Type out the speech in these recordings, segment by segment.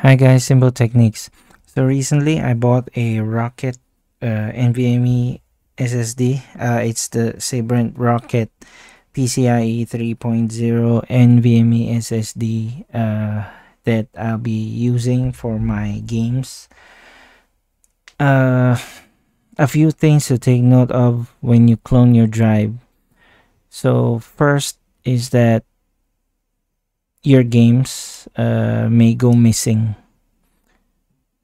Hi guys, Simple Techniques. So recently I bought a Rocket NVMe SSD. It's the SABRENT Rocket PCIe 3.0 NVMe SSD that I'll be using for my games. A few things to take note of when you clone your drive. So first is that your games may go missing.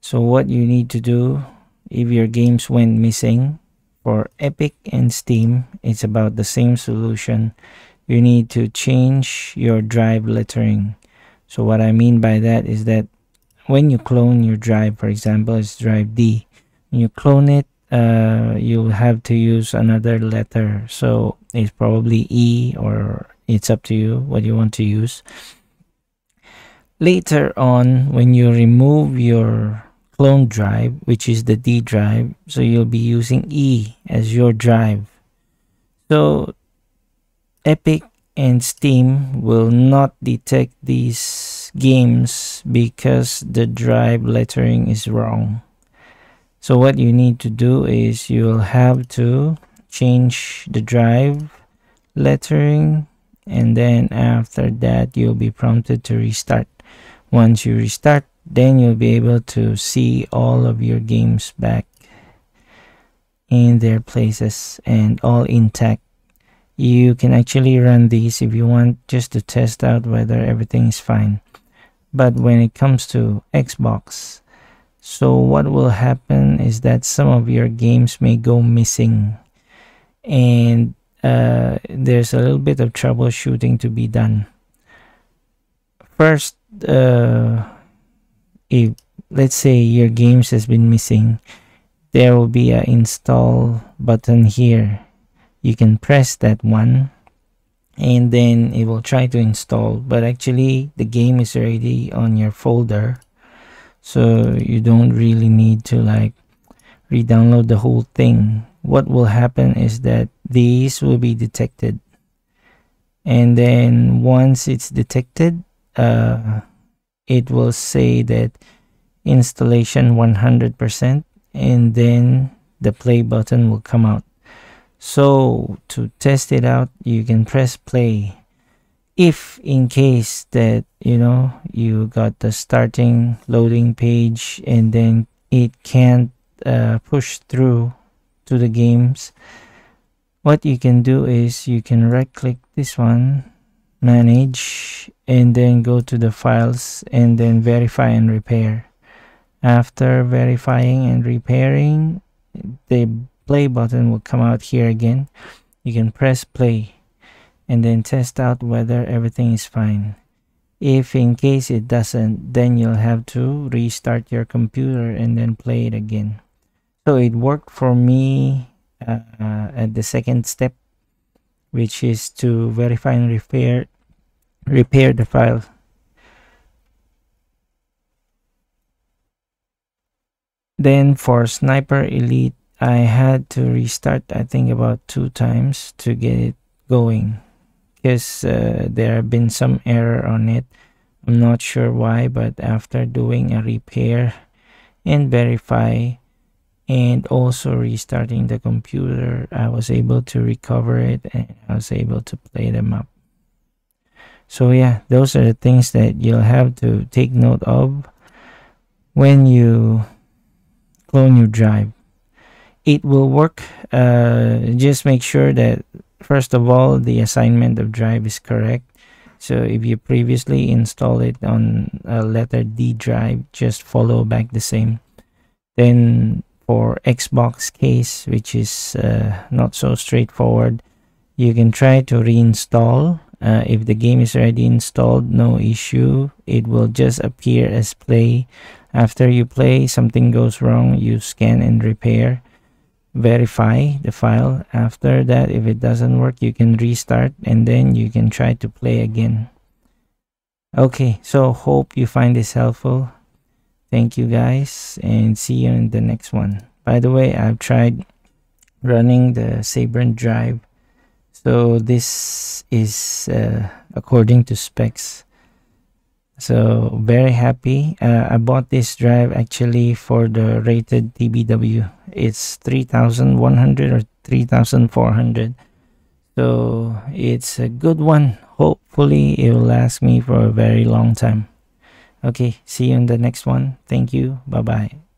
So what you need to do if your games went missing, for Epic and Steam, it's about the same solution. You need to change your drive lettering. So what I mean by that is that when you clone your drive, for example, it's drive D. When you clone it, you'll have to use another letter. So it's probably E, or it's up to you what you want to use. Later on, when you remove your clone drive, which is the D drive, so you'll be using E as your drive. So Epic and Steam will not detect these games because the drive lettering is wrong. So what you need to do is you'll have to change the drive lettering, and then after that you'll be prompted to restart. Once you restart, then you'll be able to see all of your games back in their places and all intact. You can actually run these if you want, just to test out whether everything is fine. But when it comes to Xbox, so what will happen is that some of your games may go missing, and there's a little bit of troubleshooting to be done. First, if let's say your games has been missing, there will be an install button here. You can press that one and then it will try to install, but actually the game is already on your folder, so you don't really need to like re-download the whole thing. What will happen is that these will be detected, and then once it's detected, it will say that installation 100%, and then the play button will come out. So to test it out, you can press play. If in case that you got the starting loading page and then it can't push through to the games, what you can do is you can right click this one, manage, and then go to the files and then verify and repair. After verifying and repairing, the play button will come out here again. You can press play and then test out whether everything is fine. If in case it doesn't, then you'll have to restart your computer and then play it again. So it worked for me at the second step, which is to verify and repair the file. Then for Sniper Elite, I had to restart, I think, about 2 times to get it going, because there have been some error on it. I'm not sure why, but after doing a repair and verify and also restarting the computer, I was able to recover it and I was able to play them up. So yeah, those are the things that you'll have to take note of when you clone your drive. It will work. Just make sure that first of all the assignment of drive is correct. So if you previously installed it on a letter D drive, just follow back the same. Then for Xbox case, which is not so straightforward, you can try to reinstall. If the game is already installed, no issue. It will just appear as play. After you play, something goes wrong, you scan and repair, verify the file. After that, if it doesn't work, you can restart and then you can try to play again. Okay, so hope you find this helpful. Thank you guys, and see you in the next one. By the way, I've tried running the SABRENT drive, so this is according to specs. So very happy. I bought this drive actually for the rated TBW. It's 3100 or 3400. So it's a good one. Hopefully it will last me for a very long time. Okay, see you in the next one. Thank you. Bye bye.